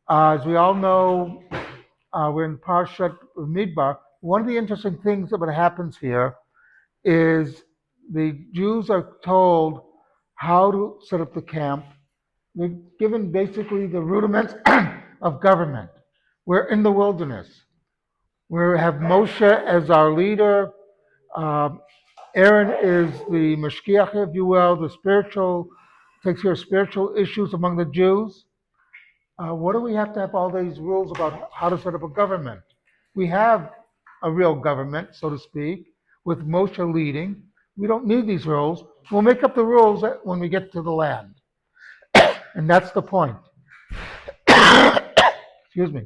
As we all know, we're in Parshat Midbar. One of the interesting things that happens here is the Jews are told how to set up the camp. They're given basically the rudiments of government. We're in the wilderness. We have Moshe as our leader. Um, Aaron is the Mashgiach, if you will, the spiritual, takes care of spiritual issues among the Jews. What do we have to have all these rules about how to set up a government? We have a real government, so to speak, with Moshe leading. We don't need these rules. We'll make up the rules when we get to the land. And that's the point. Excuse me.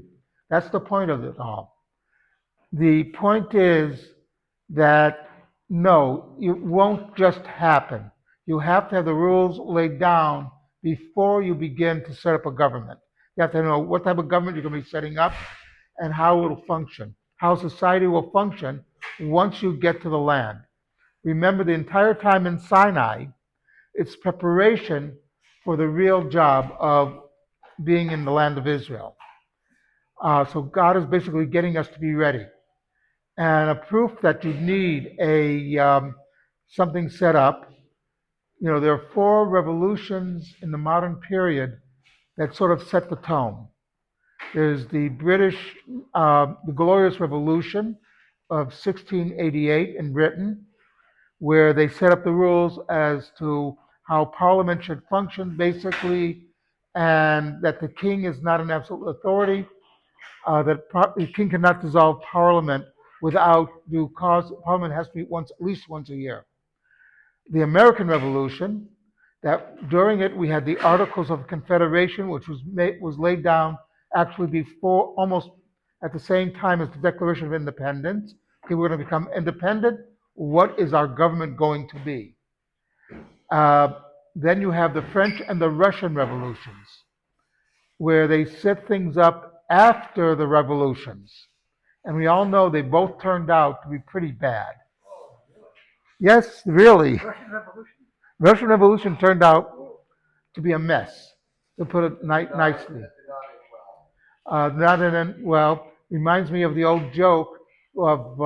That's the point of it all. The point is that no, it won't just happen. You have to have the rules laid down before you begin to set up a government. You have to know what type of government you're going to be setting up and how it will function, how society will function once you get to the land. Remember, the entire time in Sinai, it's preparation for the real job of being in the land of Israel. So God is basically getting us to be ready. And a proof that you need a something set up. You know, there are four revolutions in the modern period that sort of set the tone. There's the the Glorious Revolution of 1688 in Britain, where they set up the rules as to how Parliament should function, basically, and that the king is not an absolute authority, the king cannot dissolve Parliament without due cause. Parliament has to meet at least once a year. The American Revolution, that during it we had the Articles of Confederation, which was laid down actually before, almost at the same time as the Declaration of Independence. Okay, we're going to become independent. What is our government going to be? Uh, then you have the French and the Russian revolutions, where they set things up after the revolutions. And we all know they both turned out to be pretty bad. Yes, really. Russian Revolution turned out to be a mess, to put it nicely. Not in an, well, reminds me of the old joke of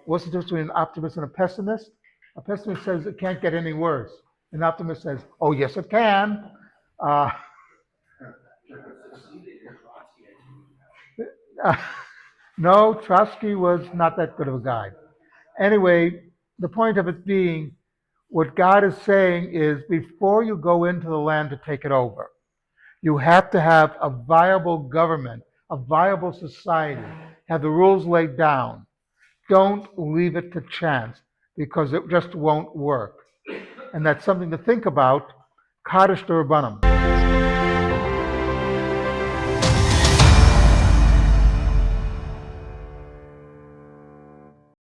what's the difference between an optimist and a pessimist? A pessimist says it can't get any worse. An optimist says, oh, yes, it can. Uh, no, Trotsky was not that good of a guy. Anyway, the point of it being, what God is saying is before you go into the land to take it over, you have to have a viable government, a viable society, have the rules laid down. Don't leave it to chance because it just won't work. And that's something to think about. Kaddish Rabbanim.